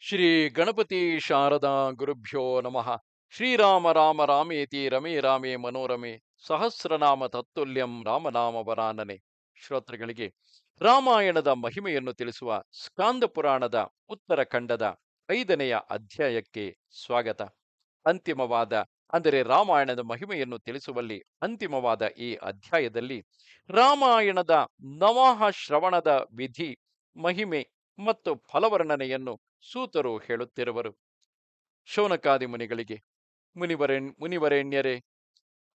ಶ್ರೀ ಗಣಪತಿ ಶಾರದಾ ಗುರುಭ್ಯೋ ನಮಃ. ಶ್ರೀರಾಮ ರಾಮ ರಾಮೇತಿ ರಮೇ ರಾಮೇ ಮನೋರಮೆ ಸಹಸ್ರನಾಮ ತತ್ತುಲ್ಯಂ ರಾಮನಾಮ ವರಾನನೆ. ಶ್ರೋತೃಗಳಿಗೆ ರಾಮಾಯಣದ ಮಹಿಮೆಯನ್ನು ತಿಳಿಸುವ ಸ್ಕಾಂದ ಪುರಾಣದ ಉತ್ತರ ಖಂಡದ 5ನೆಯ ಅಧ್ಯಾಯಕ್ಕೆ ಸ್ವಾಗತ. ಅಂತಿಮವಾದ ಅಂದರೆ ರಾಮಾಯಣದ ಮಹಿಮೆಯನ್ನು ತಿಳಿಸುವಲ್ಲಿ ಅಂತಿಮವಾದ ಈ ಅಧ್ಯಾಯದಲ್ಲಿ ರಾಮಾಯಣದ ನವಾಹ ಶ್ರವಣದ ವಿಧಿ, ಮಹಿಮೆ ಮತ್ತು ಫಲವರ್ಣನೆಯನ್ನು ಸೂತರು ಹೇಳುತ್ತಿರುವರು. ಶೌನಕಾದಿ ಮುನಿಗಳಿಗೆ, ಮುನಿವರೇಣ್ಯರೇ,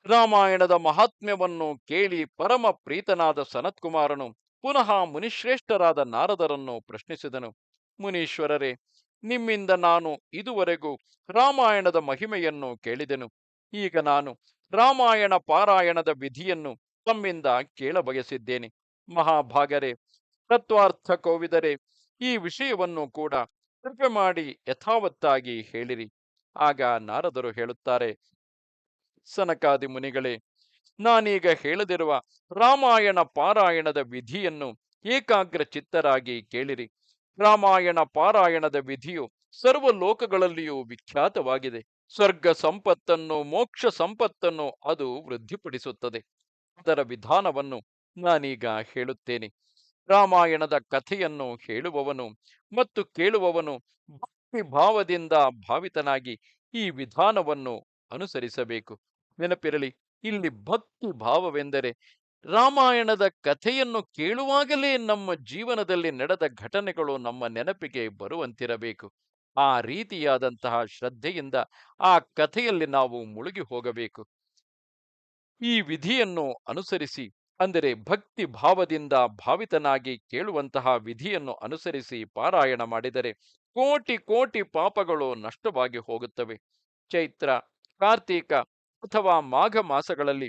ರಾಮಾಯಣದ ಮಹಾತ್ಮ್ಯವನ್ನು ಕೇಳಿ ಪರಮ ಪ್ರೀತನಾದ ಸನತ್ಕುಮಾರನು ಪುನಃ ಮುನಿಶ್ರೇಷ್ಠರಾದ ನಾರದರನ್ನು ಪ್ರಶ್ನಿಸಿದನು. ಮುನೀಶ್ವರರೇ, ನಿಮ್ಮಿಂದ ನಾನು ಇದುವರೆಗೂ ರಾಮಾಯಣದ ಮಹಿಮೆಯನ್ನು ಕೇಳಿದೆನು. ಈಗ ನಾನು ರಾಮಾಯಣ ಪಾರಾಯಣದ ವಿಧಿಯನ್ನು ತಮ್ಮಿಂದ ಕೇಳಬಯಸಿದ್ದೇನೆ. ಮಹಾಭಾಗರೇ, ತತ್ವಾರ್ಥ ಕೋವಿದರೆ, ಈ ವಿಷಯವನ್ನು ಕೂಡ ಕೃಪೆ ಮಾಡಿ ಯಥಾವತ್ತಾಗಿ ಹೇಳಿರಿ. ಆಗ ನಾರದರು ಹೇಳುತ್ತಾರೆ, ಸನಕಾದಿ ಮುನಿಗಳೇ, ನಾನೀಗ ಹೇಳದಿರುವ ರಾಮಾಯಣ ಪಾರಾಯಣದ ವಿಧಿಯನ್ನು ಏಕಾಗ್ರ ಚಿತ್ತರಾಗಿ ಕೇಳಿರಿ. ರಾಮಾಯಣ ಪಾರಾಯಣದ ವಿಧಿಯು ಸರ್ವ ಲೋಕಗಳಲ್ಲಿಯೂ ವಿಖ್ಯಾತವಾಗಿದೆ. ಸ್ವರ್ಗ ಸಂಪತ್ತನ್ನು, ಮೋಕ್ಷ ಸಂಪತ್ತನ್ನು ಅದು ವೃದ್ಧಿಪಡಿಸುತ್ತದೆ. ಅದರ ವಿಧಾನವನ್ನು ನಾನೀಗ ಹೇಳುತ್ತೇನೆ. ರಾಮಾಯಣದ ಕಥೆಯನ್ನು ಹೇಳುವವನು ಮತ್ತು ಕೇಳುವವನು ಭಕ್ತಿ ಭಾವದಿಂದ ಭಾವಿತನಾಗಿ ಈ ವಿಧಾನವನ್ನು ಅನುಸರಿಸಬೇಕು. ನೆನಪಿರಲಿ, ಇಲ್ಲಿ ಭಕ್ತಿ ಭಾವವೆಂದರೆ ರಾಮಾಯಣದ ಕಥೆಯನ್ನು ಕೇಳುವಾಗಲೇ ನಮ್ಮ ಜೀವನದಲ್ಲಿ ನಡೆದ ಘಟನೆಗಳು ನಮ್ಮ ನೆನಪಿಗೆ ಬರುವಂತಿರಬೇಕು. ಆ ರೀತಿಯಾದಂತಹ ಶ್ರದ್ಧೆಯಿಂದ ಆ ಕಥೆಯಲ್ಲಿ ನಾವು ಮುಳುಗಿ ಹೋಗಬೇಕು. ಈ ವಿಧಿಯನ್ನು ಅನುಸರಿಸಿ, ಅಂದರೆ ಭಕ್ತಿ ಭಾವದಿಂದ ಭಾವಿತನಾಗಿ ಕೇಳುವಂತಹ ವಿಧಿಯನ್ನು ಅನುಸರಿಸಿ ಪಾರಾಯಣ ಮಾಡಿದರೆ ಕೋಟಿ ಕೋಟಿ ಪಾಪಗಳು ನಷ್ಟವಾಗಿ ಹೋಗುತ್ತವೆ. ಚೈತ್ರ, ಕಾರ್ತೀಕ ಅಥವಾ ಮಾಘ ಮಾಸಗಳಲ್ಲಿ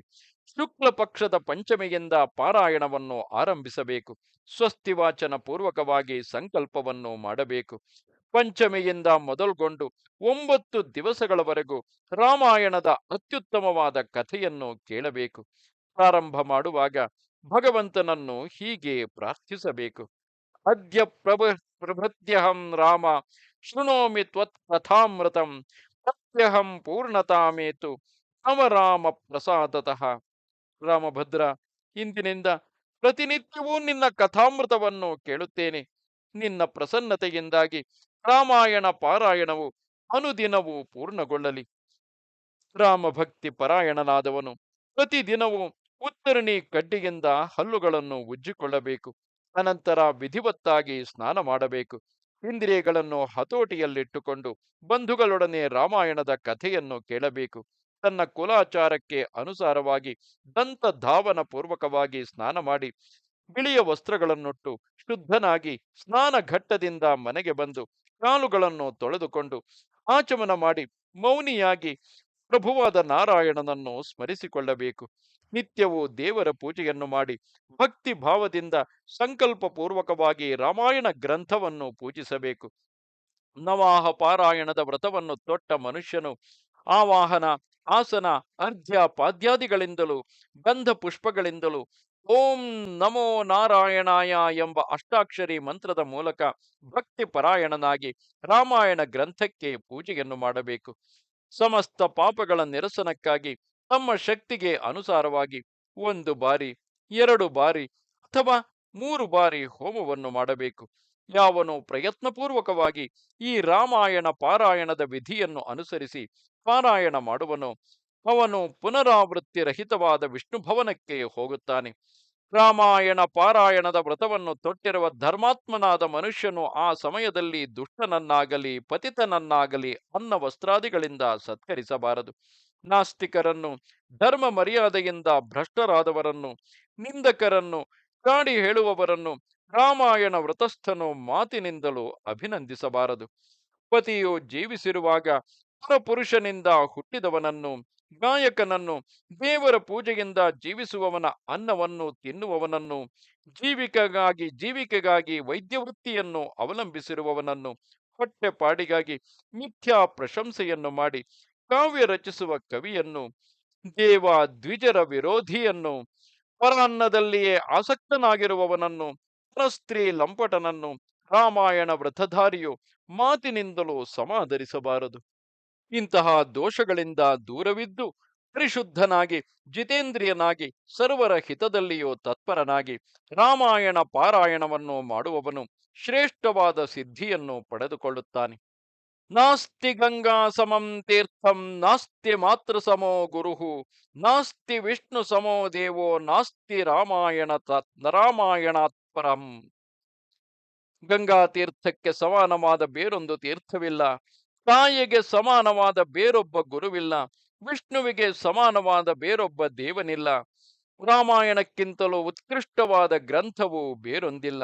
ಶುಕ್ಲ ಪಕ್ಷದ ಪಂಚಮಿಯಿಂದ ಪಾರಾಯಣವನ್ನು ಆರಂಭಿಸಬೇಕು. ಸ್ವಸ್ತಿವಾಚನ ಪೂರ್ವಕವಾಗಿ ಸಂಕಲ್ಪವನ್ನು ಮಾಡಬೇಕು. ಪಂಚಮಿಯಿಂದ ಮೊದಲುಗೊಂಡು 9 ದಿವಸಗಳವರೆಗೂ ರಾಮಾಯಣದ ಅತ್ಯುತ್ತಮವಾದ ಕಥೆಯನ್ನು ಕೇಳಬೇಕು. ಪ್ರಾರಂಭ ಮಾಡುವಾಗ ಭಗವಂತನನ್ನು ಹೀಗೆ ಪ್ರಾರ್ಥಿಸಬೇಕು. ಅದ್ಯ ಪ್ರಭೃತ್ಯಹಂ ರಾಮ ಶೃಣೋಮಿ ತ್ವತ್ ಕಥಾಮೃತಂ ಪ್ರತ್ಯಹಂ ಪೂರ್ಣತಾಮೇತು ಮಮ ರಾಮ ಪ್ರಸಾದತಃ. ರಾಮಭದ್ರ, ಇಂದಿನಿಂದ ಪ್ರತಿನಿತ್ಯವೂ ನಿನ್ನ ಕಥಾಮೃತವನ್ನು ಕೇಳುತ್ತೇನೆ. ನಿನ್ನ ಪ್ರಸನ್ನತೆಯಿಂದಾಗಿ ರಾಮಾಯಣ ಪಾರಾಯಣವು ಅನುದಿನವೂ ಪೂರ್ಣಗೊಳ್ಳಲಿ. ರಾಮಭಕ್ತಿ ಪರಾಯಣನಾದವನು ಪ್ರತಿದಿನವೂ ಉತ್ತರಣಿ ಕಡ್ಡಿಯಿಂದ ಹಲ್ಲುಗಳನ್ನು ಉಜ್ಜಿಕೊಳ್ಳಬೇಕು. ಅನಂತರ ವಿಧಿವತ್ತಾಗಿ ಸ್ನಾನ ಮಾಡಬೇಕು. ಇಂದ್ರಿಯಗಳನ್ನು ಹತೋಟಿಯಲ್ಲಿಟ್ಟುಕೊಂಡು ಬಂಧುಗಳೊಡನೆ ರಾಮಾಯಣದ ಕಥೆಯನ್ನು ಕೇಳಬೇಕು. ತನ್ನ ಕುಲಾಚಾರಕ್ಕೆ ಅನುಸಾರವಾಗಿ ದಂತ ಧಾವನ ಪೂರ್ವಕವಾಗಿ ಸ್ನಾನ ಮಾಡಿ ಬಿಳಿಯ ವಸ್ತ್ರಗಳನ್ನುಟ್ಟು ಶುದ್ಧನಾಗಿ ಸ್ನಾನ ಘಟ್ಟದಿಂದ ಮನೆಗೆ ಬಂದು ಕಾಲುಗಳನ್ನು ತೊಳೆದುಕೊಂಡು ಆಚಮನ ಮಾಡಿ ಮೌನಿಯಾಗಿ ಪ್ರಭುವಾದ ನಾರಾಯಣನನ್ನು ಸ್ಮರಿಸಿಕೊಳ್ಳಬೇಕು. ನಿತ್ಯವೂ ದೇವರ ಪೂಜೆಯನ್ನು ಮಾಡಿ ಭಕ್ತಿ ಭಾವದಿಂದ ಸಂಕಲ್ಪ ಪೂರ್ವಕವಾಗಿ ರಾಮಾಯಣ ಗ್ರಂಥವನ್ನು ಪೂಜಿಸಬೇಕು. ನವಾಹ ಪಾರಾಯಣದ ವ್ರತವನ್ನು ತೊಟ್ಟ ಮನುಷ್ಯನು ಆವಾಹನ, ಆಸನ, ಅರ್ಘ್ಯ ಪಾದ್ಯಾದಿಗಳಿಂದಲೂ ಗಂಧ ಪುಷ್ಪಗಳಿಂದಲೂ ಓಂ ನಮೋ ನಾರಾಯಣಾಯ ಎಂಬ ಅಷ್ಟಾಕ್ಷರಿ ಮಂತ್ರದ ಮೂಲಕ ಭಕ್ತಿ ಪರಾಯಣನಾಗಿ ರಾಮಾಯಣ ಗ್ರಂಥಕ್ಕೆ ಪೂಜೆಯನ್ನು ಮಾಡಬೇಕು. ಸಮಸ್ತ ಪಾಪಗಳ ನಿರಸನಕ್ಕಾಗಿ ತಮ್ಮ ಶಕ್ತಿಗೆ ಅನುಸಾರವಾಗಿ 1 ಬಾರಿ, 2 ಬಾರಿ ಅಥವಾ 3 ಬಾರಿ ಹೋಮವನ್ನು ಮಾಡಬೇಕು. ಯಾವನು ಪ್ರಯತ್ನಪೂರ್ವಕವಾಗಿ ಈ ರಾಮಾಯಣ ಪಾರಾಯಣದ ವಿಧಿಯನ್ನು ಅನುಸರಿಸಿ ಪಾರಾಯಣ ಮಾಡುವನೋ ಅವನು ಪುನರಾವೃತ್ತಿ ರಹಿತವಾದ ವಿಷ್ಣು ಭವನಕ್ಕೆ ಹೋಗುತ್ತಾನೆ. ರಾಮಾಯಣ ಪಾರಾಯಣದ ವ್ರತವನ್ನು ತೊಟ್ಟಿರುವ ಧರ್ಮಾತ್ಮನಾದ ಮನುಷ್ಯನು ಆ ಸಮಯದಲ್ಲಿ ದುಷ್ಟನನ್ನಾಗಲಿ ಪತಿತನನ್ನಾಗಲಿ ಅನ್ನ ವಸ್ತ್ರಾದಿಗಳಿಂದ ಸತ್ಕರಿಸಬಾರದು. ನಾಸ್ತಿಕರನ್ನು, ಧರ್ಮ ಮರ್ಯಾದೆಯಿಂದ ಭ್ರಷ್ಟರಾದವರನ್ನು, ನಿಂದಕರನ್ನು, ಗಾಡಿ ಹೇಳುವವರನ್ನು ರಾಮಾಯಣ ವ್ರತಸ್ಥನು ಮಾತಿನಿಂದಲೂ ಅಭಿನಂದಿಸಬಾರದು. ಪತಿಯು ಜೀವಿಸಿರುವಾಗ ಪರಪುರುಷನಿಂದ ಹುಟ್ಟಿದವನನ್ನು, ಗಾಯಕನನ್ನು, ದೇವರ ಪೂಜೆಯಿಂದ ಜೀವಿಸುವವನ ಅನ್ನವನ್ನು ತಿನ್ನುವವನನ್ನು, ಜೀವಿಕೆಗಾಗಿ ವೈದ್ಯವೃತ್ತಿಯನ್ನು ಅವಲಂಬಿಸಿರುವವನನ್ನು, ಹೊಟ್ಟೆಪಾಡಿಗಾಗಿ ಮಿಥ್ಯಾ ಪ್ರಶಂಸೆಯನ್ನು ಮಾಡಿ ಕಾವ್ಯ ರಚಿಸುವ ಕವಿಯನ್ನು, ದೇವ ದ್ವಿಜರ ವಿರೋಧಿಯನ್ನು, ಪರಾನ್ನದಲ್ಲಿಯೇ ಆಸಕ್ತನಾಗಿರುವವನನ್ನು, ಪರಸ್ತ್ರೀ ಲಂಪಟನನ್ನು, ರಾಮಾಯಣ ವ್ರತಧಾರಿಯು ಮಾತಿನಿಂದಲೂ ಸಮಾಧರಿಸಬಾರದು. ಇಂತಹ ದೋಷಗಳಿಂದ ದೂರವಿದ್ದು ಪರಿಶುದ್ಧನಾಗಿ ಜಿತೇಂದ್ರಿಯನಾಗಿ ಸರ್ವರ ಹಿತದಲ್ಲಿಯೂ ತತ್ಪರನಾಗಿ ರಾಮಾಯಣ ಪಾರಾಯಣವನ್ನು ಮಾಡುವವನು ಶ್ರೇಷ್ಠವಾದ ಸಿದ್ಧಿಯನ್ನು ಪಡೆದುಕೊಳ್ಳುತ್ತಾನೆ. ನಾಸ್ತಿ ಗಂಗಾ ಸಮಂ ತೀರ್ಥಂ ನಾಸ್ತಿ ಮಾತೃ ಸಮೋ ಗುರುಹು ನಾಸ್ತಿ ವಿಷ್ಣು ಸಮೋ ದೇವೋ ನಾಸ್ತಿ ರಾಮಾಯಣಾತ್ ಪರಂ. ಗಂಗಾ ತೀರ್ಥಕ್ಕೆ ಸಮಾನವಾದ ಬೇರೊಂದು ತೀರ್ಥವಿಲ್ಲ. ತಾಯಿಗೆ ಸಮಾನವಾದ ಬೇರೊಬ್ಬ ಗುರುವಿಲ್ಲ. ವಿಷ್ಣುವಿಗೆ ಸಮಾನವಾದ ಬೇರೊಬ್ಬ ದೇವನಿಲ್ಲ. ರಾಮಾಯಣಕ್ಕಿಂತಲೂ ಉತ್ಕೃಷ್ಟವಾದ ಗ್ರಂಥವು ಬೇರೊಂದಿಲ್ಲ.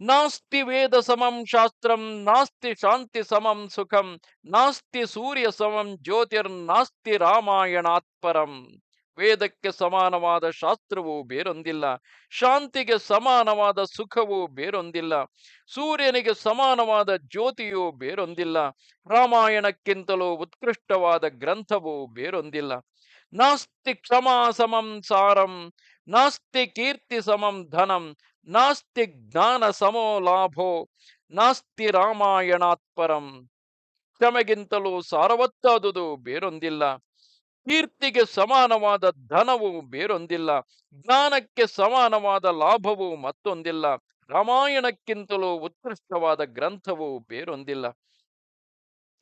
ನಾಸ್ತಿ ವೇದ ಸಮಂ ಶಾಸ್ತ್ರಂ ನಾಸ್ತಿ ಶಾಂತಿ ಸಮಂ ಸುಖಂ ನಾಸ್ತಿ ಸೂರ್ಯ ಸಮಂ ಜ್ಯೋತಿರ್ನಾಸ್ತಿ ರಾಮಾಯಣಾತ್ ಪರಂ. ವೇದಕ್ಕೆ ಸಮಾನವಾದ ಶಾಸ್ತ್ರವು ಬೇರೊಂದಿಲ್ಲ. ಶಾಂತಿಗೆ ಸಮಾನವಾದ ಸುಖವು ಬೇರೊಂದಿಲ್ಲ. ಸೂರ್ಯನಿಗೆ ಸಮಾನವಾದ ಜ್ಯೋತಿಯು ಬೇರೊಂದಿಲ್ಲ. ರಾಮಾಯಣಕ್ಕಿಂತಲೂ ಉತ್ಕೃಷ್ಟವಾದ ಗ್ರಂಥವು ಬೇರೊಂದಿಲ್ಲ. ನಾಸ್ತಿ ಕ್ಷಮಾ ಸಮಂ ಸಾರಂ ನಾಸ್ತಿ ಕೀರ್ತಿ ಸಮಂ ಧನಂ ನಾಸ್ತಿ ಜ್ಞಾನ ಸಮೋ ಲಾಭೋ ನಾಸ್ತಿ ರಾಮಾಯಣಾತ್ ಪರಂ. ಕ್ಷಮೆಗಿಂತಲೂ ಸಾರವತ್ತಾದುದು ಬೇರೊಂದಿಲ್ಲ. ಕೀರ್ತಿಗೆ ಸಮಾನವಾದ ಧನವು ಬೇರೊಂದಿಲ್ಲ. ಜ್ಞಾನಕ್ಕೆ ಸಮಾನವಾದ ಲಾಭವು ಮತ್ತೊಂದಿಲ್ಲ. ರಾಮಾಯಣಕ್ಕಿಂತಲೂ ಉತ್ಕೃಷ್ಟವಾದ ಗ್ರಂಥವು ಬೇರೊಂದಿಲ್ಲ.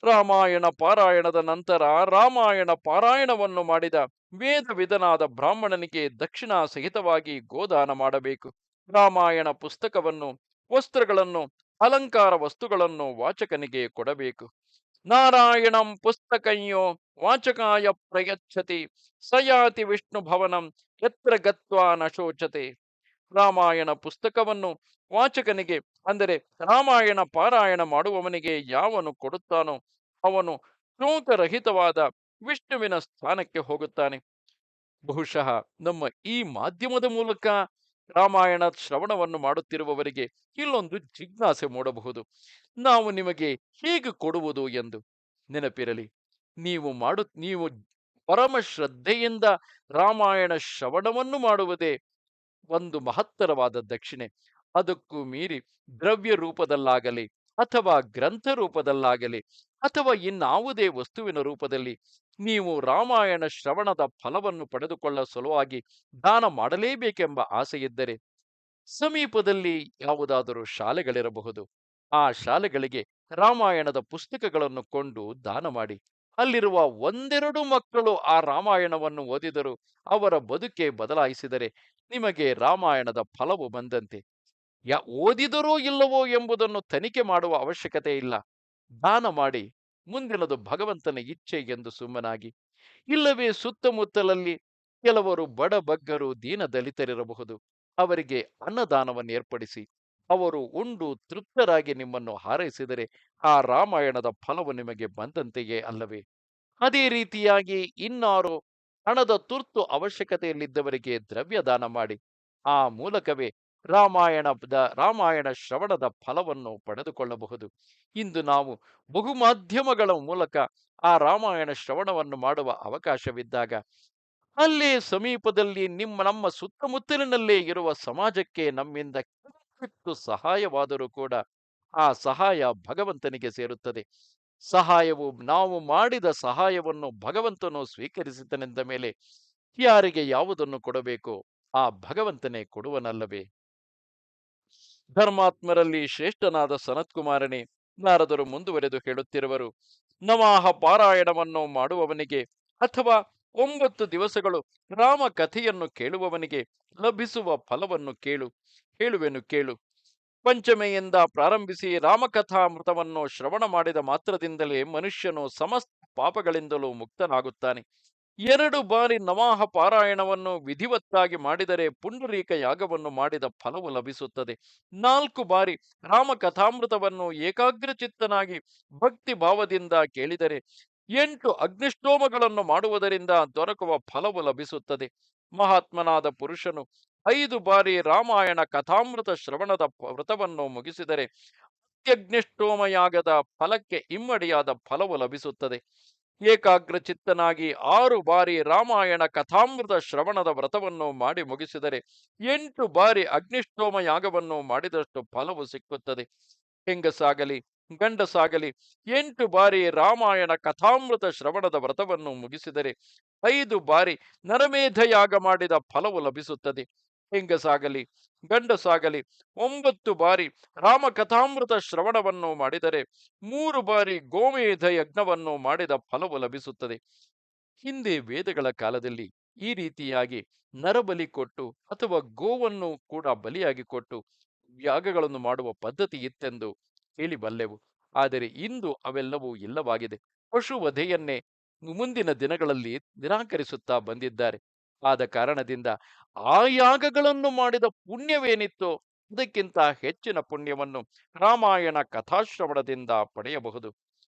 ರಾಮಾಯಣ ಪಾರಾಯಣದ ನಂತರ ರಾಮಾಯಣ ಪಾರಾಯಣವನ್ನು ಮಾಡಿದ ವೇದವಿದನಾದ ಬ್ರಾಹ್ಮಣನಿಗೆ ದಕ್ಷಿಣ ಸಹಿತವಾಗಿ ಗೋದಾನ ಮಾಡಬೇಕು. ರಾಮಾಯಣ ಪುಸ್ತಕವನ್ನು, ವಸ್ತ್ರಗಳನ್ನು, ಅಲಂಕಾರ ವಸ್ತುಗಳನ್ನು ವಾಚಕನಿಗೆ ಕೊಡಬೇಕು. ನಾರಾಯಣಂ ಪುಸ್ತಕಂಯೋ ವಾಚಕಾಯ ಪ್ರಯಚ್ಛತಿ ಸಯಾತಿ ವಿಷ್ಣು ಭವನಂ ಯತ್ರ ಗತ್ವಾ ನ ಶೋಚತೆ. ರಾಮಾಯಣ ಪುಸ್ತಕವನ್ನು ವಾಚಕನಿಗೆ, ಅಂದರೆ ರಾಮಾಯಣ ಪಾರಾಯಣ ಮಾಡುವವನಿಗೆ ಯಾವನು ಕೊಡುತ್ತಾನೋ ಅವನು ಶೋಕರಹಿತವಾದ ವಿಷ್ಣುವಿನ ಸ್ಥಾನಕ್ಕೆ ಹೋಗುತ್ತಾನೆ. ಬಹುಶಃ ನಮ್ಮ ಈ ಮಾಧ್ಯಮದ ಮೂಲಕ ರಾಮಾಯಣ ಶ್ರವಣವನ್ನು ಮಾಡುತ್ತಿರುವವರಿಗೆ ಇಲ್ಲೊಂದು ಜಿಜ್ಞಾಸೆ ಮೂಡಬಹುದು. ನಾವು ನಿಮಗೆ ಹೇಗೆ ಕೊಡುವುದು ಎಂದು. ನೆನಪಿರಲಿ, ನೀವು ಪರಮ ಶ್ರದ್ಧೆಯಿಂದ ರಾಮಾಯಣ ಶ್ರವಣವನ್ನು ಮಾಡುವುದೇ ಒಂದು ಮಹತ್ತರವಾದ ದಕ್ಷಿಣೆ. ಅದಕ್ಕೂ ಮೀರಿ ದ್ರವ್ಯ ರೂಪದಲ್ಲಾಗಲಿ ಅಥವಾ ಗ್ರಂಥ ರೂಪದಲ್ಲಾಗಲಿ ಅಥವಾ ಇನ್ನಾವುದೇ ವಸ್ತುವಿನ ರೂಪದಲ್ಲಿ ನೀವು ರಾಮಾಯಣ ಶ್ರವಣದ ಫಲವನ್ನು ಪಡೆದುಕೊಳ್ಳ ಸಲುವಾಗಿ ದಾನ ಮಾಡಲೇಬೇಕೆಂಬ ಆಸೆಯಿದ್ದರೆ ಸಮೀಪದಲ್ಲಿ ಯಾವುದಾದರೂ ಶಾಲೆಗಳಿರಬಹುದು. ಆ ಶಾಲೆಗಳಿಗೆ ರಾಮಾಯಣದ ಪುಸ್ತಕಗಳನ್ನು ಕೊಂಡು ದಾನ ಮಾಡಿ. ಅಲ್ಲಿರುವ ಒಂದೆರಡು ಮಕ್ಕಳು ಆ ರಾಮಾಯಣವನ್ನು ಓದಿದರು, ಅವರ ಬದುಕೆ ಬದಲಾಯಿಸಿದರೆ ನಿಮಗೆ ರಾಮಾಯಣದ ಫಲವು ಬಂದಂತೆ. ಓದಿದರೋ ಇಲ್ಲವೋ ಎಂಬುದನ್ನು ತನಿಖೆ ಮಾಡುವ ಅವಶ್ಯಕತೆ ಇಲ್ಲ. ದಾನ ಮಾಡಿ, ಮುಂದಿನದು ಭಗವಂತನ ಇಚ್ಛೆ ಎಂದು ಸುಮ್ಮನಾಗಿ. ಇಲ್ಲವೇ ಸುತ್ತಮುತ್ತಲಲ್ಲಿ ಕೆಲವರು ಬಡಬಗ್ಗರು ದೀನ ದಲಿತರಿರಬಹುದು. ಅವರಿಗೆ ಅನ್ನದಾನವನ್ನು ಏರ್ಪಡಿಸಿ ಅವರು ಉಂಡು ತೃಪ್ತರಾಗಿ ನಿಮ್ಮನ್ನು ಹಾರೈಸಿದರೆ ಆ ರಾಮಾಯಣದ ಫಲವು ನಿಮಗೆ ಬಂದಂತೆಯೇ ಅಲ್ಲವೇ? ಅದೇ ರೀತಿಯಾಗಿ ಇನ್ನಾರು ಹಣದ ತುರ್ತು ಅವಶ್ಯಕತೆಯಲ್ಲಿದ್ದವರಿಗೆ ದ್ರವ್ಯ ದಾನ ಮಾಡಿ. ಆ ಮೂಲಕವೇ ರಾಮಾಯಣ ಶ್ರವಣದ ಫಲವನ್ನು ಪಡೆದುಕೊಳ್ಳಬಹುದು. ಇಂದು ನಾವು ಬಹುಮಾಧ್ಯಮಗಳ ಮೂಲಕ ಆ ರಾಮಾಯಣ ಶ್ರವಣವನ್ನು ಮಾಡುವ ಅವಕಾಶವಿದ್ದಾಗ ಅಲ್ಲೇ ಸಮೀಪದಲ್ಲಿ ನಮ್ಮ ಸುತ್ತಮುತ್ತಲಿನಲ್ಲೇ ಇರುವ ಸಮಾಜಕ್ಕೆ ನಮ್ಮಿಂದ ಕಿಂಚಿತ್ತು ಸಹಾಯವಾದರೂ ಕೂಡ ಆ ಸಹಾಯ ಭಗವಂತನಿಗೆ ಸೇರುತ್ತದೆ. ನಾವು ಮಾಡಿದ ಸಹಾಯವನ್ನು ಭಗವಂತನು ಸ್ವೀಕರಿಸಿದನೆಂದ ಮೇಲೆ ಯಾರಿಗೆ ಯಾವುದನ್ನು ಕೊಡಬೇಕೋ ಆ ಭಗವಂತನೇ ಕೊಡುವನಲ್ಲವೇ? ಧರ್ಮಾತ್ಮರಲ್ಲಿ ಶ್ರೇಷ್ಠನಾದ ಸನತ್ಕುಮಾರನೇ, ನಾರದರು ಮುಂದುವರೆದು ಹೇಳುತ್ತಿರುವರು, ನವಾಹ ಪಾರಾಯಣವನ್ನು ಮಾಡುವವನಿಗೆ ಅಥವಾ 9 ದಿವಸಗಳು ರಾಮ ಕಥೆಯನ್ನು ಕೇಳುವವನಿಗೆ ಲಭಿಸುವ ಫಲವನ್ನು ಹೇಳುವೆನು ಕೇಳು. ಪಂಚಮೆಯಿಂದ ಪ್ರಾರಂಭಿಸಿ ರಾಮಕಥಾಮೃತವನ್ನು ಶ್ರವಣ ಮಾಡಿದ ಮಾತ್ರದಿಂದಲೇ ಮನುಷ್ಯನು ಸಮಸ್ತ ಪಾಪಗಳಿಂದಲೂ ಮುಕ್ತನಾಗುತ್ತಾನೆ. 2 ಬಾರಿ ನವಾಹ ಪಾರಾಯಣವನ್ನು ವಿಧಿವತ್ತಾಗಿ ಮಾಡಿದರೆ ಪುಂಡರೀಕ ಯಾಗವನ್ನು ಮಾಡಿದ ಫಲವು ಲಭಿಸುತ್ತದೆ. 4 ಬಾರಿ ರಾಮಕಥಾಮೃತವನ್ನು ಏಕಾಗ್ರಚಿತ್ತನಾಗಿ ಭಕ್ತಿ ಭಾವದಿಂದ ಕೇಳಿದರೆ 8 ಅಗ್ನಿಷ್ಟೋಮಗಳನ್ನು ಮಾಡುವುದರಿಂದ ದೊರಕುವ ಫಲವು ಲಭಿಸುತ್ತದೆ. ಮಹಾತ್ಮನಾದ ಪುರುಷನು 5 ಬಾರಿ ರಾಮಾಯಣ ಕಥಾಮೃತ ಶ್ರವಣದ ವ್ರತವನ್ನು ಮುಗಿಸಿದರೆ ಅತ್ಯಗ್ನಿಷ್ಟೋಮಯಾಗದ ಫಲಕ್ಕೆ ಇಮ್ಮಡಿಯಾದ ಫಲವು ಲಭಿಸುತ್ತದೆ. ಏಕಾಗ್ರಚಿತ್ತನಾಗಿ 6 ಬಾರಿ ರಾಮಾಯಣ ಕಥಾಮೃತ ಶ್ರವಣದ ವ್ರತವನ್ನು ಮಾಡಿ ಮುಗಿಸಿದರೆ 8 ಬಾರಿ ಅಗ್ನಿಷ್ಟೋಮ ಯಾಗವನ್ನು ಮಾಡಿದಷ್ಟು ಫಲವು ಸಿಕ್ಕುತ್ತದೆ. ಹೆಂಗಸಾಗಲಿ ಗಂಡಸಾಗಲಿ 8 ಬಾರಿ ರಾಮಾಯಣ ಕಥಾಮೃತ ಶ್ರವಣದ ವ್ರತವನ್ನು ಮುಗಿಸಿದರೆ 5 ಬಾರಿ ನರಮೇಧಯಾಗ ಮಾಡಿದ ಫಲವು ಲಭಿಸುತ್ತದೆ. ಹೆಂಗಸಾಗಲಿ ಗಂಡಸಾಗಲಿ 9 ಬಾರಿ ರಾಮಕಥಾಮೃತ ಶ್ರವಣವನ್ನು ಮಾಡಿದರೆ 3 ಬಾರಿ ಗೋಮೇಧ ಯಜ್ಞವನ್ನು ಮಾಡಿದ ಫಲವು ಲಭಿಸುತ್ತದೆ. ಹಿಂದೆ ವೇದಗಳ ಕಾಲದಲ್ಲಿ ಈ ರೀತಿಯಾಗಿ ನರಬಲಿ ಕೊಟ್ಟು ಅಥವಾ ಗೋವನ್ನು ಕೂಡ ಬಲಿಯಾಗಿ ಕೊಟ್ಟು ಯಾಗಗಳನ್ನು ಮಾಡುವ ಪದ್ಧತಿ ಇತ್ತೆಂದು ಕೇಳಿಬಲ್ಲೆವು. ಆದರೆ ಇಂದು ಅವೆಲ್ಲವೂ ಇಲ್ಲವಾಗಿದೆ. ಪಶು ವಧೆಯನ್ನೇ ಮುಂದಿನ ದಿನಗಳಲ್ಲಿ ನಿರಾಕರಿಸುತ್ತಾ ಬಂದಿದ್ದಾರೆ. ಆದ ಕಾರಣದಿಂದ ಆ ಯಾಗಗಳನ್ನು ಮಾಡಿದ ಪುಣ್ಯವೇನಿತ್ತೋ ಅದಕ್ಕಿಂತ ಹೆಚ್ಚಿನ ಪುಣ್ಯವನ್ನು ರಾಮಾಯಣ ಕಥಾಶ್ರವಣದಿಂದ ಪಡೆಯಬಹುದು.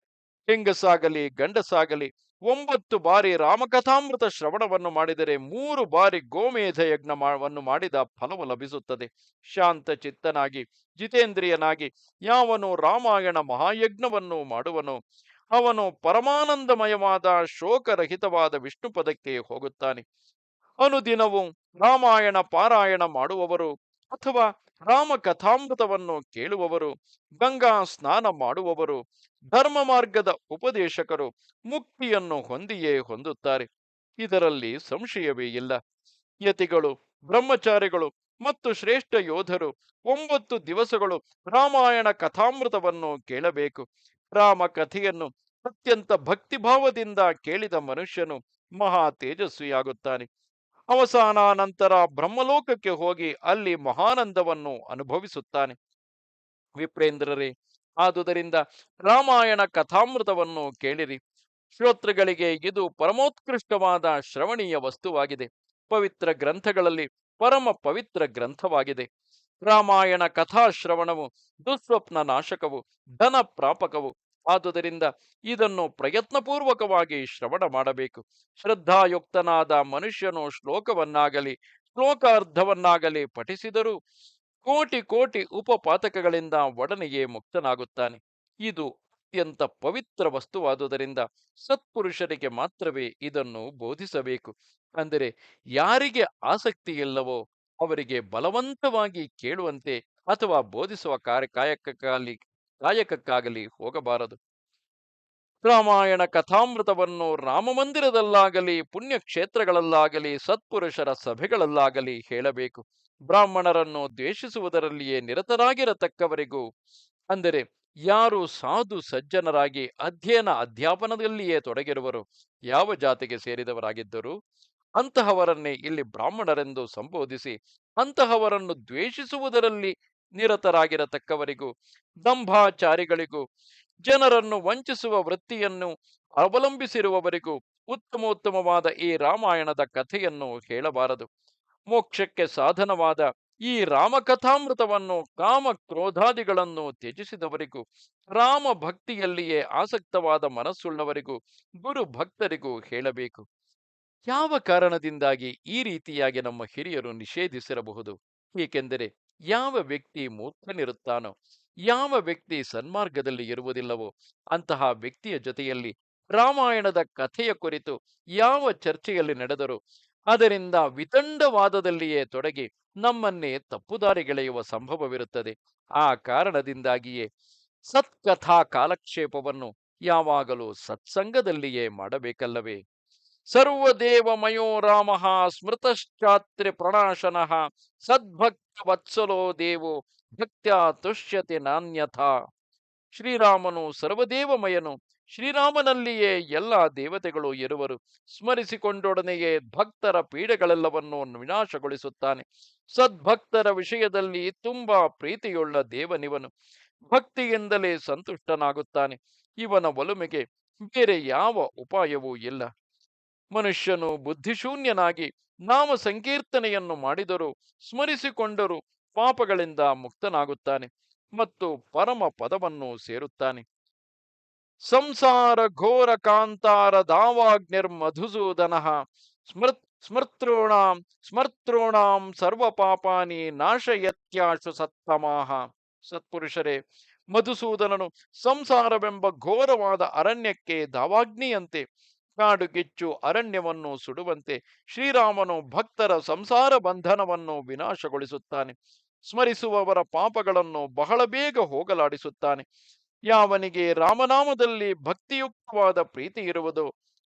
ಹೆಂಗಸಾಗಲಿ ಗಂಡಸಾಗಲಿ 9 ಬಾರಿ ರಾಮಕಥಾಮೃತ ಶ್ರವಣವನ್ನು ಮಾಡಿದರೆ 3 ಬಾರಿ ಗೋಮೇಧ ಯಜ್ಞವನ್ನು ಮಾಡಿದ ಫಲವು ಲಭಿಸುತ್ತದೆ. ಶಾಂತ ಚಿತ್ತನಾಗಿ ಜಿತೇಂದ್ರಿಯನಾಗಿ ಯಾವನು ರಾಮಾಯಣ ಮಹಾಯಜ್ಞವನ್ನು ಮಾಡುವನೋ ಅವನು ಪರಮಾನಂದಮಯವಾದ ಶೋಕರಹಿತವಾದ ವಿಷ್ಣು ಪದಕ್ಕೆ ಹೋಗುತ್ತಾನೆ. ಅನುದಿನವೂ ರಾಮಾಯಣ ಪಾರಾಯಣ ಮಾಡುವವರು ಅಥವಾ ರಾಮ ಕಥಾಮೃತವನ್ನು ಕೇಳುವವರು, ಗಂಗಾ ಸ್ನಾನ ಮಾಡುವವರು, ಧರ್ಮ ಮಾರ್ಗದ ಉಪದೇಶಕರು ಮುಕ್ತಿಯನ್ನು ಹೊಂದಿಯೇ ಹೊಂದುತ್ತಾರೆ. ಇದರಲ್ಲಿ ಸಂಶಯವೇ ಇಲ್ಲ. ಯತಿಗಳು, ಬ್ರಹ್ಮಚಾರಿಗಳು ಮತ್ತು ಶ್ರೇಷ್ಠ ಯೋಧರು 9 ದಿವಸಗಳು ರಾಮಾಯಣ ಕಥಾಮೃತವನ್ನು ಕೇಳಬೇಕು. ರಾಮ ಕಥೆಯನ್ನು ಅತ್ಯಂತ ಭಕ್ತಿಭಾವದಿಂದ ಕೇಳಿದ ಮನುಷ್ಯನು ಮಹಾ ತೇಜಸ್ವಿಯಾಗುತ್ತಾನೆ. ಅವಸಾನ ನಂತರ ಬ್ರಹ್ಮಲೋಕಕ್ಕೆ ಹೋಗಿ ಅಲ್ಲಿ ಮಹಾನಂದವನ್ನು ಅನುಭವಿಸುತ್ತಾನೆ. ವಿಪ್ರೇಂದ್ರರೇ, ಆದುದರಿಂದ ರಾಮಾಯಣ ಕಥಾಮೃತವನ್ನು ಕೇಳಿರಿ. ಶ್ರೋತೃಗಳಿಗೆ ಇದು ಪರಮೋತ್ಕೃಷ್ಟವಾದ ಶ್ರವಣೀಯ ವಸ್ತುವಾಗಿದೆ. ಪವಿತ್ರ ಗ್ರಂಥಗಳಲ್ಲಿ ಪರಮ ಪವಿತ್ರ ಗ್ರಂಥವಾಗಿದೆ. ರಾಮಾಯಣ ಕಥಾಶ್ರವಣವು ದುಸ್ವಪ್ನ ನಾಶಕವು, ಧನ ಪ್ರಾಪಕವು. ಆದುದರಿಂದ ಇದನ್ನು ಪ್ರಯತ್ನಪೂರ್ವಕವಾಗಿ ಶ್ರವಣ ಮಾಡಬೇಕು. ಶ್ರದ್ಧಾಯುಕ್ತನಾದ ಮನುಷ್ಯನು ಶ್ಲೋಕವನ್ನಾಗಲಿ ಶ್ಲೋಕಾರ್ಧವನ್ನಾಗಲಿ ಪಠಿಸಿದರೂ ಕೋಟಿ ಕೋಟಿ ಉಪಪಾತಕಗಳಿಂದ ಒಡನೆಯೇ ಮುಕ್ತನಾಗುತ್ತಾನೆ. ಇದು ಅತ್ಯಂತ ಪವಿತ್ರ ವಸ್ತುವಾದುದರಿಂದ ಸತ್ಪುರುಷರಿಗೆ ಮಾತ್ರವೇ ಇದನ್ನು ಬೋಧಿಸಬೇಕು. ಅಂದರೆ ಯಾರಿಗೆ ಆಸಕ್ತಿ ಇಲ್ಲವೋ ಅವರಿಗೆ ಬಲವಂತವಾಗಿ ಕೇಳುವಂತೆ ಅಥವಾ ಬೋಧಿಸುವ ಕಾಯಕಕ್ಕಾಗಲಿ ಹೋಗಬಾರದು. ರಾಮಾಯಣ ಕಥಾಮೃತವನ್ನು ರಾಮಮಂದಿರದಲ್ಲಾಗಲಿ ಪುಣ್ಯಕ್ಷೇತ್ರಗಳಲ್ಲಾಗಲಿ ಸತ್ಪುರುಷರ ಸಭೆಗಳಲ್ಲಾಗಲಿ ಹೇಳಬೇಕು. ಬ್ರಾಹ್ಮಣರನ್ನು ದ್ವೇಷಿಸುವುದರಲ್ಲಿಯೇ ನಿರತರಾಗಿರತಕ್ಕವರಿಗೂ, ಅಂದರೆ ಯಾರು ಸಾಧು ಸಜ್ಜನರಾಗಿ ಅಧ್ಯಾಪನದಲ್ಲಿಯೇ ತೊಡಗಿರುವರು, ಯಾವ ಜಾತಿಗೆ ಸೇರಿದವರಾಗಿದ್ದರೂ ಅಂತಹವರನ್ನೇ ಇಲ್ಲಿ ಬ್ರಾಹ್ಮಣರೆಂದು ಸಂಬೋಧಿಸಿ, ಅಂತಹವರನ್ನು ದ್ವೇಷಿಸುವುದರಲ್ಲಿ ನಿರತರಾಗಿರತಕ್ಕವರಿಗೂ, ದಂಭಾಚಾರಿಗಳಿಗೂ, ಜನರನ್ನು ವಂಚಿಸುವ ವೃತ್ತಿಯನ್ನು ಅವಲಂಬಿಸಿರುವವರಿಗೂ ಉತ್ತಮೋತ್ತಮವಾದ ಈ ರಾಮಾಯಣದ ಕಥೆಯನ್ನು ಹೇಳಬಾರದು. ಮೋಕ್ಷಕ್ಕೆ ಸಾಧನವಾದ ಈ ರಾಮಕಥಾಮೃತವನ್ನು ಕಾಮ ಕ್ರೋಧಾದಿಗಳನ್ನು ತ್ಯಜಿಸಿದವರಿಗೂ, ರಾಮ ಭಕ್ತಿಯಲ್ಲಿಯೇ ಆಸಕ್ತವಾದ ಮನಸ್ಸುಳ್ಳವರಿಗೂ, ಗುರು ಭಕ್ತರಿಗೂ ಹೇಳಬೇಕು. ಯಾವ ಕಾರಣದಿಂದಾಗಿ ಈ ರೀತಿಯಾಗಿ ನಮ್ಮ ಹಿರಿಯರು ನಿಷೇಧಿಸಿರಬಹುದು? ಏಕೆಂದರೆ ಯಾವ ವ್ಯಕ್ತಿ ಮೂರ್ಖನಿರುತ್ತಾನೋ, ಯಾವ ವ್ಯಕ್ತಿ ಸನ್ಮಾರ್ಗದಲ್ಲಿ ಇರುವುದಿಲ್ಲವೋ ಅಂತಹ ವ್ಯಕ್ತಿಯ ಜೊತೆಯಲ್ಲಿ ರಾಮಾಯಣದ ಕಥೆಯ ಕುರಿತು ಯಾವ ಚರ್ಚೆಯಲ್ಲಿ ನಡೆದರೂ ಅದರಿಂದ ವಿತಂಡವಾದದಲ್ಲಿಯೇ ತೊಡಗಿ ನಮ್ಮನ್ನೇ ತಪ್ಪುದಾರಿಗೆಳೆಯುವ ಸಂಭವವಿರುತ್ತದೆ. ಆ ಕಾರಣದಿಂದಾಗಿಯೇ ಸತ್ಕಥಾ ಕಾಲಕ್ಷೇಪವನ್ನು ಯಾವಾಗಲೂ ಸತ್ಸಂಗದಲ್ಲಿಯೇ ಮಾಡಬೇಕಲ್ಲವೇ? ಸರ್ವದೇವಮಯೋ ರಾಮ ಸ್ಮೃತಶ್ಚಾತ್ರಿ ಪ್ರಣಾಶನಃ ಸದ್ಭಕ್ತ ವತ್ಸಲೋ ದೇವೋ ಭಕ್ತ್ಯಾ ತುಷ್ಯತೆ ನಾನ್ಯಥಾ. ಶ್ರೀರಾಮನು ಸರ್ವದೇವಮಯನು. ಶ್ರೀರಾಮನಲ್ಲಿಯೇ ಎಲ್ಲ ದೇವತೆಗಳು ಇರುವರು. ಸ್ಮರಿಸಿಕೊಂಡೊಡನೆಯೇ ಭಕ್ತರ ಪೀಡೆಗಳೆಲ್ಲವನ್ನು ವಿನಾಶಗೊಳಿಸುತ್ತಾನೆ. ಸದ್ಭಕ್ತರ ವಿಷಯದಲ್ಲಿ ತುಂಬಾ ಪ್ರೀತಿಯುಳ್ಳ ದೇವನಿವನು. ಭಕ್ತಿಯಿಂದಲೇ ಸಂತುಷ್ಟನಾಗುತ್ತಾನೆ. ಇವನ ಒಲುಮೆಗೆ ಬೇರೆ ಯಾವ ಉಪಾಯವೂ ಇಲ್ಲ. ಮನುಷ್ಯನು ಬುದ್ಧಿಶೂನ್ಯನಾಗಿ ನಾಮ ಸಂಕೀರ್ತನೆಯನ್ನು ಮಾಡಿದರೂ ಸ್ಮರಿಸಿಕೊಂಡರೂ ಪಾಪಗಳಿಂದ ಮುಕ್ತನಾಗುತ್ತಾನೆ ಮತ್ತು ಪರಮ ಪದವನ್ನು ಸೇರುತ್ತಾನೆ. ಸಂಸಾರ ಘೋರ ಕಾಂತಾರ ದಾವಾಗ್ನಿರ್ಮಧುಸೂದನ ಸ್ಮರ್ತೃಣಾಂ ಸರ್ವ ಪಾಪಾನಿ ನಾಶಯತ್ಯಾಶು ಸತ್ತಮಾಹ. ಸತ್ಪುರುಷರೇ, ಮಧುಸೂದನನು ಸಂಸಾರವೆಂಬ ಘೋರವಾದ ಅರಣ್ಯಕ್ಕೆ ದಾವಾಗ್ನಿಯಂತೆ, ಕಾಡು ಗಿಚ್ಚು ಅರಣ್ಯವನ್ನು ಸುಡುವಂತೆ ಶ್ರೀರಾಮನು ಭಕ್ತರ ಸಂಸಾರ ಬಂಧನವನ್ನು ವಿನಾಶಗೊಳಿಸುತ್ತಾನೆ. ಸ್ಮರಿಸುವವರ ಪಾಪಗಳನ್ನು ಬಹಳ ಬೇಗ ಹೋಗಲಾಡಿಸುತ್ತಾನೆ. ಯಾವನಿಗೆ ರಾಮನಾಮದಲ್ಲಿ ಭಕ್ತಿಯುಕ್ತವಾದ ಪ್ರೀತಿ ಇರುವುದೋ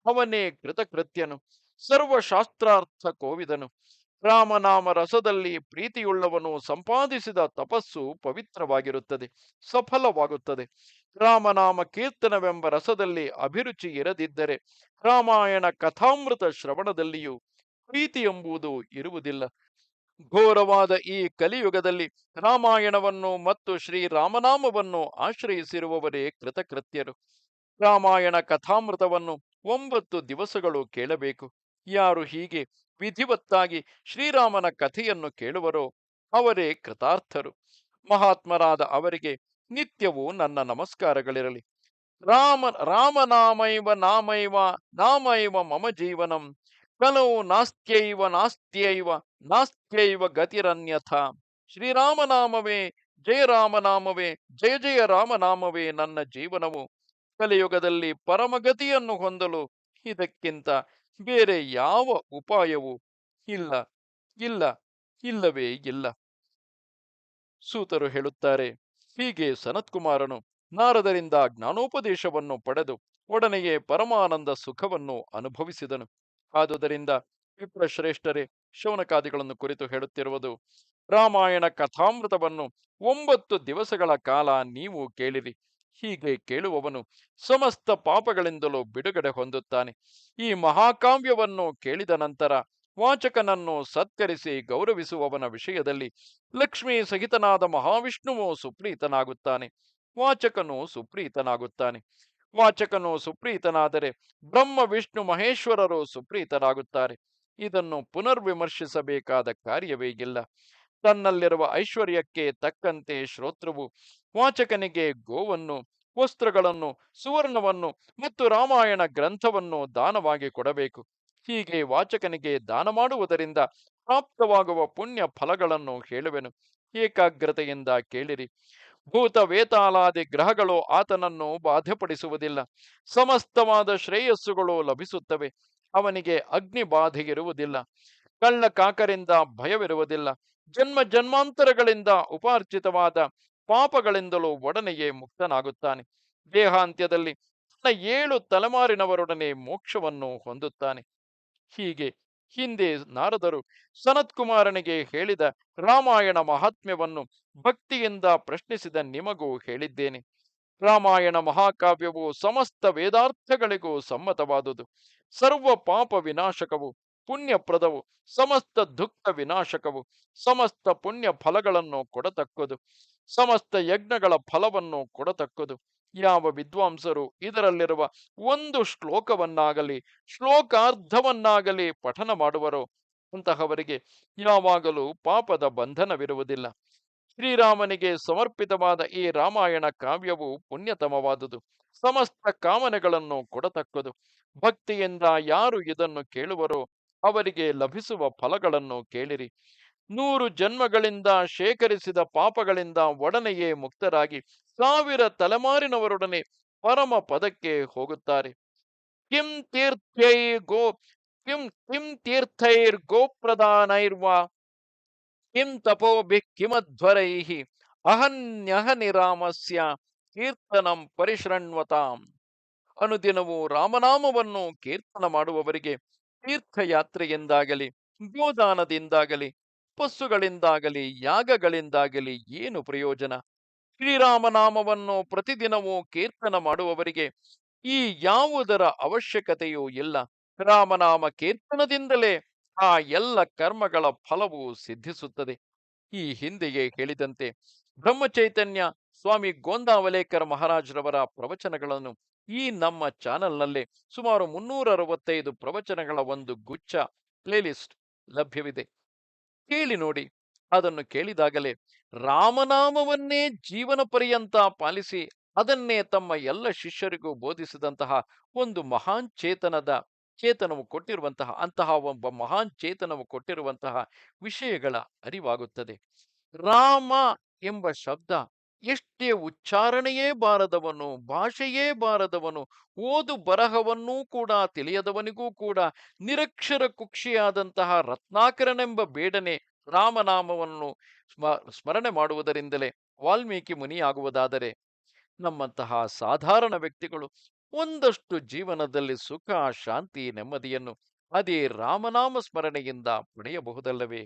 ಅವನೇ ಕೃತಕೃತ್ಯನು, ಸರ್ವಶಾಸ್ತ್ರಾರ್ಥ ಕೋವಿದನು. ರಾಮನಾಮ ರಸದಲ್ಲಿ ಪ್ರೀತಿಯುಳ್ಳವನು ಸಂಪಾದಿಸಿದ ತಪಸ್ಸು ಪವಿತ್ರವಾಗಿರುತ್ತದೆ, ಸಫಲವಾಗುತ್ತದೆ. ರಾಮನಾಮ ಕೀರ್ತನವೆಂಬ ರಸದಲ್ಲಿ ಅಭಿರುಚಿ ಇರದಿದ್ದರೆ ರಾಮಾಯಣ ಕಥಾಮೃತ ಶ್ರವಣದಲ್ಲಿಯೂ ಪ್ರೀತಿ ಎಂಬುದು ಇರುವುದಿಲ್ಲ. ಘೋರವಾದ ಈ ಕಲಿಯುಗದಲ್ಲಿ ರಾಮಾಯಣವನ್ನು ಮತ್ತು ಶ್ರೀರಾಮನಾಮವನ್ನು ಆಶ್ರಯಿಸಿರುವವರೇ ಕೃತಕೃತ್ಯರು. ರಾಮಾಯಣ ಕಥಾಮೃತವನ್ನು 9 ದಿವಸಗಳು ಕೇಳಬೇಕು. ಯಾರು ಹೀಗೆ ವಿಧಿವತ್ತಾಗಿ ಶ್ರೀರಾಮನ ಕಥೆಯನ್ನು ಕೇಳುವರೋ ಅವರೇ ಕೃತಾರ್ಥರು. ಮಹಾತ್ಮರಾದ ಅವರಿಗೆ ನಿತ್ಯವೂ ನನ್ನ ನಮಸ್ಕಾರಗಳಿರಲಿ. ರಾಮನಾಮೈವ ನಾಮೈವ ನಾಮೈವ ಮಮ ಜೀವನಂ ಕಲೌ ನಾಸ್ತ್ಯೈವ ನಾಸ್ತ್ಯೈವ ಗತಿರನ್ಯಥ. ಶ್ರೀರಾಮನಾಮವೇ ಜಯ ರಾಮನಾಮವೇ ಜಯ ಜಯ ರಾಮನಾಮವೇ ನನ್ನ ಜೀವನವು. ಕಲಿಯುಗದಲ್ಲಿ ಪರಮಗತಿಯನ್ನು ಹೊಂದಲು ಇದಕ್ಕಿಂತ ಬೇರೆ ಯಾವ ಉಪಾಯವೂ ಇಲ್ಲ, ಇಲ್ಲ, ಇಲ್ಲವೇ ಇಲ್ಲ. ಸೂತರು ಹೇಳುತ್ತಾರೆ, ಹೀಗೆ ಸನತ್ಕುಮಾರನು ನಾರದರಿಂದ ಜ್ಞಾನೋಪದೇಶವನ್ನು ಪಡೆದು ಒಡನೆಯೇ ಪರಮಾನಂದ ಸುಖವನ್ನು ಅನುಭವಿಸಿದನು. ಆದುದರಿಂದ ವಿಪ್ರಶ್ರೇಷ್ಠರೇ, ಶೌನಕಾದಿಗಳನ್ನು ಕುರಿತು ಹೇಳುತ್ತಿರುವುದು, ರಾಮಾಯಣ ಕಥಾಮೃತವನ್ನು 9 ದಿವಸಗಳ ಕಾಲ ನೀವು ಕೇಳಿರಿ. ಹೀಗೆ ಕೇಳುವವನು ಸಮಸ್ತ ಪಾಪಗಳಿಂದಲೂ ಬಿಡುಗಡೆ ಹೊಂದುತ್ತಾನೆ. ಈ ಮಹಾಕಾವ್ಯವನ್ನು ಕೇಳಿದ ನಂತರ ವಾಚಕನನ್ನು ಸತ್ಕರಿಸಿ ಗೌರವಿಸುವವನ ವಿಷಯದಲ್ಲಿ ಲಕ್ಷ್ಮೀ ಸಹಿತನಾದ ಮಹಾವಿಷ್ಣುವು ಸುಪ್ರೀತನಾಗುತ್ತಾನೆ, ವಾಚಕನು ಸುಪ್ರೀತನಾಗುತ್ತಾನೆ. ವಾಚಕನು ಸುಪ್ರೀತನಾದರೆ ಬ್ರಹ್ಮ ವಿಷ್ಣು ಮಹೇಶ್ವರರು ಸುಪ್ರೀತರಾಗುತ್ತಾರೆ. ಇದನ್ನು ಪುನರ್ವಿಮರ್ಶಿಸಬೇಕಾದ ಕಾರ್ಯವೇ ಇಲ್ಲ. ತನ್ನಲ್ಲಿರುವ ಐಶ್ವರ್ಯಕ್ಕೆ ತಕ್ಕಂತೆ ಶ್ರೋತೃವು ವಾಚಕನಿಗೆ ಗೋವನ್ನು, ವಸ್ತ್ರಗಳನ್ನು, ಸುವರ್ಣವನ್ನು ಮತ್ತು ರಾಮಾಯಣ ಗ್ರಂಥವನ್ನು ದಾನವಾಗಿ ಕೊಡಬೇಕು. ಹೀಗೆ ವಾಚಕನಿಗೆ ದಾನ ಮಾಡುವುದರಿಂದ ಪ್ರಾಪ್ತವಾಗುವ ಪುಣ್ಯ ಫಲಗಳನ್ನು ಹೇಳುವೆನು. ಏಕಾಗ್ರತೆಯಿಂದ ಕೇಳಿರಿ. ಭೂತ ವೇತಾಲಾದಿ ಗ್ರಹಗಳು ಆತನನ್ನು ಬಾಧೆಪಡಿಸುವುದಿಲ್ಲ. ಸಮಸ್ತವಾದ ಶ್ರೇಯಸ್ಸುಗಳು ಲಭಿಸುತ್ತವೆ. ಅವನಿಗೆ ಅಗ್ನಿ ಬಾಧೆಯಿರುವುದಿಲ್ಲ. ಕಳ್ಳ ಕಾಕರಿಂದ ಭಯವಿರುವುದಿಲ್ಲ. ಜನ್ಮ ಜನ್ಮಾಂತರಗಳಿಂದ ಉಪಾರ್ಜಿತವಾದ ಪಾಪಗಳಿಂದಲೂ ಒಡನೆಯೇ ಮುಕ್ತನಾಗುತ್ತಾನೆ. ದೇಹಾಂತ್ಯದಲ್ಲಿ ತನ್ನ 7 ತಲೆಮಾರಿನವರೊಡನೆ ಮೋಕ್ಷವನ್ನು ಹೊಂದುತ್ತಾನೆ. ಹೀಗೆ ಹಿಂದೆ ನಾರದರು ಸನತ್ಕುಮಾರನಿಗೆ ಹೇಳಿದ ರಾಮಾಯಣ ಮಹಾತ್ಮ್ಯವನ್ನು ಭಕ್ತಿಯಿಂದ ಪ್ರಶ್ನಿಸಿದ ನಿಮಗೂ ಹೇಳಿದ್ದೇನೆ. ರಾಮಾಯಣ ಮಹಾಕಾವ್ಯವು ಸಮಸ್ತ ವೇದಾರ್ಥಗಳಿಗೂ ಸಮ್ಮತವಾದುದು. ಸರ್ವ ಪಾಪ ವಿನಾಶಕವು, ಪುಣ್ಯಪ್ರದವು, ಸಮಸ್ತ ದುಃಖ ವಿನಾಶಕವು, ಸಮಸ್ತ ಪುಣ್ಯ ಫಲಗಳನ್ನು ಕೊಡತಕ್ಕದು, ಸಮಸ್ತ ಯಜ್ಞಗಳ ಫಲವನ್ನು ಕೊಡತಕ್ಕದು. ಯಾವ ವಿದ್ವಾಂಸರು ಇದರಲ್ಲಿರುವ ಒಂದು ಶ್ಲೋಕವನ್ನಾಗಲಿ ಶ್ಲೋಕಾರ್ಧವನ್ನಾಗಲಿ ಪಠನ ಮಾಡುವರೋ ಅಂತಹವರಿಗೆ ಯಾವಾಗಲೂ ಪಾಪದ ಬಂಧನವಿರುವುದಿಲ್ಲ. ಶ್ರೀರಾಮನಿಗೆ ಸಮರ್ಪಿತವಾದ ಈ ರಾಮಾಯಣ ಕಾವ್ಯವು ಪುಣ್ಯತಮವಾದುದು, ಸಮಸ್ತ ಕಾಮನೆಗಳನ್ನು ಕೊಡತಕ್ಕದು. ಭಕ್ತಿಯಿಂದ ಯಾರು ಇದನ್ನು ಕೇಳುವರೋ ಅವರಿಗೆ ಲಭಿಸುವ ಫಲಗಳನ್ನು ಕೇಳಿರಿ. 100 ಜನ್ಮಗಳಿಂದ ಶೇಖರಿಸಿದ ಪಾಪಗಳಿಂದ ಒಡನೆಯೇ ಮುಕ್ತರಾಗಿ 1000 ತಲೆಮಾರಿನವರೊಡನೆ ಪರಮ ಪದಕ್ಕೆ ಹೋಗುತ್ತಾರೆ. ಕಿಂ ತೀರ್ಥೈ ಗೋ ಕಿಂ ತೀರ್ಥೈರ್ ಗೋಪ್ರದಾನೈರ್ವಾ ಕಿಂ ತಪೋಭಿ ಕಿಮಧ್ವರೈಃ ಅಹನ್ಯಹನಿರಾಮಸ್ಯ ಕೀರ್ತನಂ ಪರಿಶ್ರಣ್ವತಾಂ. ಅನುದಿನವೂ ರಾಮನಾಮವನ್ನು ಕೀರ್ತನ ಮಾಡುವವರಿಗೆ ತೀರ್ಥಯಾತ್ರೆಯಿಂದಾಗಲಿ, ಗೋದಾನದಿಂದಾಗಲಿ, ತಪಸ್ಸುಗಳಿಂದಾಗಲಿ, ಯಾಗಗಳಿಂದಾಗಲಿ ಏನು ಪ್ರಯೋಜನ? ಶ್ರೀರಾಮನಾಮವನ್ನು ಪ್ರತಿದಿನವೂ ಕೀರ್ತನ ಮಾಡುವವರಿಗೆ ಈ ಯಾವುದರ ಅವಶ್ಯಕತೆಯೂ ಇಲ್ಲ. ರಾಮನಾಮ ಕೀರ್ತನದಿಂದಲೇ ಆ ಎಲ್ಲ ಕರ್ಮಗಳ ಫಲವು ಸಿದ್ಧಿಸುತ್ತದೆ. ಈ ಹಿಂದೆಯೇ ಹೇಳಿದಂತೆ ಬ್ರಹ್ಮಚೈತನ್ಯ ಸ್ವಾಮಿ ಗೋಂದಾವಲೇಕರ್ ಮಹಾರಾಜ್ರವರ ಪ್ರವಚನಗಳನ್ನು ಈ ನಮ್ಮ ಚಾನೆಲ್ನಲ್ಲೇ ಸುಮಾರು 365 ಪ್ರವಚನಗಳ ಒಂದು ಗುಚ್ಛ ಪ್ಲೇಲಿಸ್ಟ್ ಲಭ್ಯವಿದೆ. ಕೇಳಿ ನೋಡಿ. ಅದನ್ನು ಕೇಳಿದಾಗಲೇ ರಾಮನಾಮವನ್ನೇ ಜೀವನ ಪರ್ಯಂತ ಪಾಲಿಸಿ ಅದನ್ನೇ ತಮ್ಮ ಎಲ್ಲ ಶಿಷ್ಯರಿಗೂ ಬೋಧಿಸಿದಂತಹ ಒಂದು ಮಹಾನ್ ಚೇತನವು ಕೊಟ್ಟಿರುವಂತಹ ಅಂತಹ ಒಬ್ಬ ಮಹಾನ್ ಚೇತನವು ಕೊಟ್ಟಿರುವಂತಹ ವಿಷಯಗಳ ಅರಿವಾಗುತ್ತದೆ. ರಾಮ ಎಂಬ ಶಬ್ದ ಎಷ್ಟೇ ಉಚ್ಚಾರಣೆಯೇ ಬಾರದವನು, ಭಾಷೆಯೇ ಬಾರದವನು, ಓದು ಬರಹವನ್ನೂ ಕೂಡ ತಿಳಿಯದವನಿಗೂ ಕೂಡ ನಿರಕ್ಷರ ಕುಕ್ಷಿಯಾದಂತಹ ರತ್ನಾಕರನೆಂಬ ಬೇಡನೆ ರಾಮನಾಮವನ್ನು ಸ್ಮರಣೆ ಮಾಡುವುದರಿಂದಲೇ ವಾಲ್ಮೀಕಿ ಮುನಿಯಾಗುವುದಾದರೆ, ನಮ್ಮಂತಹ ಸಾಧಾರಣ ವ್ಯಕ್ತಿಗಳು ಒಂದಷ್ಟು ಜೀವನದಲ್ಲಿ ಸುಖ, ಶಾಂತಿ, ನೆಮ್ಮದಿಯನ್ನು ಅದೇ ರಾಮನಾಮ ಸ್ಮರಣೆಯಿಂದ ಪಡೆಯಬಹುದಲ್ಲವೇ?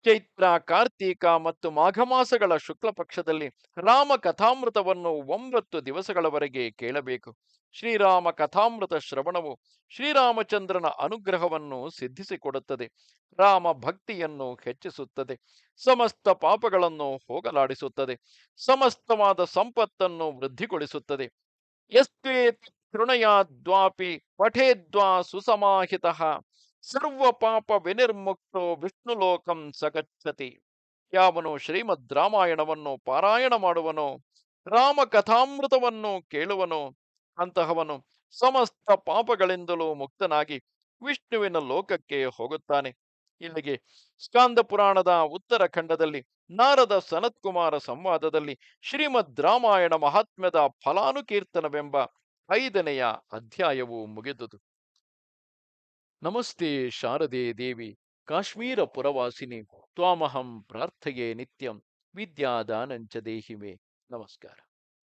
ಚೈತ್ರ, ಕಾರ್ತೀಕ ಮತ್ತು ಮಾಘ ಮಾಸಗಳ ಶುಕ್ಲ ಪಕ್ಷದಲ್ಲಿ ರಾಮ ಕಥಾಮೃತವನ್ನು 9 ದಿವಸಗಳವರೆಗೆ ಕೇಳಬೇಕು. ಶ್ರೀರಾಮ ಕಥಾಮೃತ ಶ್ರವಣವು ಶ್ರೀರಾಮಚಂದ್ರನ ಅನುಗ್ರಹವನ್ನು ಸಿದ್ಧಿಸಿಕೊಡುತ್ತದೆ. ರಾಮ ಭಕ್ತಿಯನ್ನು ಹೆಚ್ಚಿಸುತ್ತದೆ. ಸಮಸ್ತ ಪಾಪಗಳನ್ನು ಹೋಗಲಾಡಿಸುತ್ತದೆ. ಸಮಸ್ತವಾದ ಸಂಪತ್ತನ್ನು ವೃದ್ಧಿಗೊಳಿಸುತ್ತದೆ. ಯಸ್ತ್ವೇತ್ ಶೃಣಯಾದ್ವಾಪಿ ಪಠೇದ್ವಾ ಸುಸಮಾಹಿತಃ ಸರ್ವ ಪಾಪ ವಿನಿರ್ಮುಕ್ತೋ ವಿಷ್ಣುಲೋಕಂ ಸಗಚ್ಚತಿ. ಯಾವನು ಶ್ರೀಮದ್ ರಾಮಾಯಣವನ್ನು ಪಾರಾಯಣ ಮಾಡುವನೋ, ರಾಮ ಕಥಾಮೃತವನ್ನು ಕೇಳುವನೋ, ಅಂತಹವನು ಸಮಸ್ತ ಪಾಪಗಳಿಂದಲೂ ಮುಕ್ತನಾಗಿ ವಿಷ್ಣುವಿನ ಲೋಕಕ್ಕೆ ಹೋಗುತ್ತಾನೆ. ಇಲ್ಲಿಗೆ ಸ್ಕಾಂದ ಪುರಾಣದ ಉತ್ತರ ಖಂಡದಲ್ಲಿ ನಾರದ ಸನತ್ಕುಮಾರ ಸಂವಾದದಲ್ಲಿ ಶ್ರೀಮದ್ ರಾಮಾಯಣ ಮಹಾತ್ಮ್ಯದ ಫಲಾನುಕೀರ್ತನವೆಂಬ 5ನೆಯ ಅಧ್ಯಾಯವು ಮುಗಿದುದು. ನಮಸ್ತೆ ಶಾರದೆ ದೇವಿ, ಕಾಶ್ಮೀರ ಪುರವಾಸಿನಿ, ತ್ವಾಮಹಂ ಪ್ರಾರ್ಥಯೇ ನಿತ್ಯಂ, ವಿದ್ಯಾದಾನಂಚ ದೇಹಿಮೆ. ನಮಸ್ಕಾರ.